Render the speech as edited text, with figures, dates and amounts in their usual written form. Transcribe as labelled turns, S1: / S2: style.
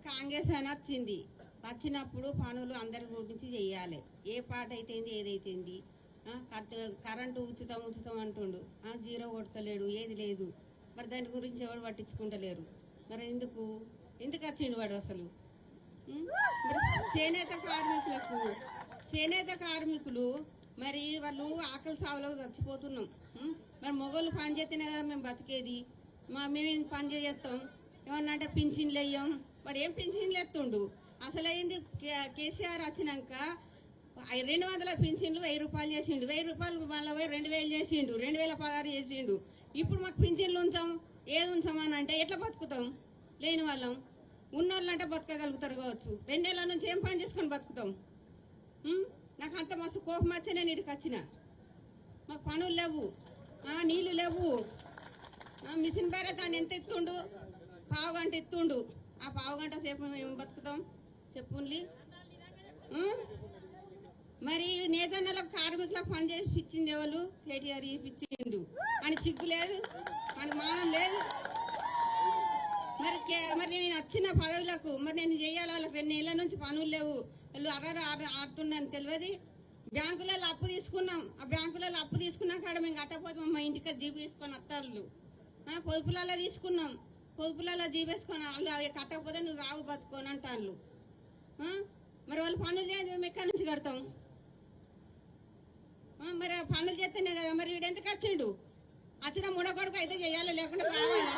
S1: కాంగ్రెస్ అని వచ్చింది. వచ్చినప్పుడు పనులు అందరి గురించి చెయ్యాలి. ఏ పాట అయితేంది ఏదైతేంది. కరెంటు ఉచితం అంటుండు, జీరో కొడతలేడు, ఏది లేదు. మరి దాని గురించి ఎవరు పట్టించుకుంటలేరు. మరి ఎందుకు వచ్చిండు వాడు అసలు? చేనేత కార్మికులు మరి వాళ్ళు ఆకలి సావులో చచ్చిపోతున్నాం. మరి మొగోళ్ళు పని చేస్తేనే కదా మేము బతికేది. మేము పని చేస్తాం. ఏమన్నా అంటే పింఛన్లు వేయం. వాడు ఏం పింఛన్లు ఎత్తుండు? అసలు అయింది కేసీఆర్ వచ్చినాక 200 పింఛన్లు 1000 రూపాయలు చేసిండు. 1000 రూపాయలు మళ్ళీ 2000 చేసిండు. 2016 చేసిండు. ఇప్పుడు మాకు పింఛన్లు ఉంచాం, ఏది ఉంచామని అంటే ఎట్లా బతుకుతాం? లేని వాళ్ళం. ఉన్నోళ్ళు అంటే బతకగలుగుతారు కావచ్చు. 2 నెలల నుంచి ఏం పని చేసుకొని బతుకుతాం? నాకు అంత మస్తు కోపం వచ్చి నేను ఇక్కడికి వచ్చిన. మాకు పనులు లేవు, నీళ్లు లేవు. మిషన్ బేరే దాన్ని ఎంత ఎత్తుండు? పావుగంట ఎత్తుండు. ఆ పావుగంట సేపు మేము బతుకుతాం చెప్పుండి. మరి నేతన్నలకు కార్మికులకు పని చేసి ఇచ్చింది ఎవరు? కేటీఆర్ ఇప్పించిండు. అని సిగ్గు లేదు, అని మానం లేదు. మరి నేను వచ్చిన పదవులకు మరి నేను చేయాలి. వాళ్ళకి 2 నెలల నుంచి పనులు లేవు. వాళ్ళు ఆడుతున్నాను తెలియదు. బ్యాంకులలో అప్పు తీసుకున్నాం. ఆ బ్యాంకులలో అప్పు తీసుకున్నాం కాడ మేము కట్టకపోతే మా ఇంటికి జీపేసుకొని వస్తారు. పొదుపులలో తీసుకున్నాం, పొదుపులలో జీపేసుకొని వాళ్ళు అవి కట్టకపోతే నువ్వు రావు బతుకొని అంటారు. మరి వాళ్ళు పనులు చేయాలి, మేము ఎక్కడి నుంచి కడతాం? మరి పనులు చేస్తేనే కదా. మరి వీడు ఎందుకు వచ్చిండు? వచ్చిన ముడగొడుకు అయితే చేయాలి, లేకుండా రావాలి.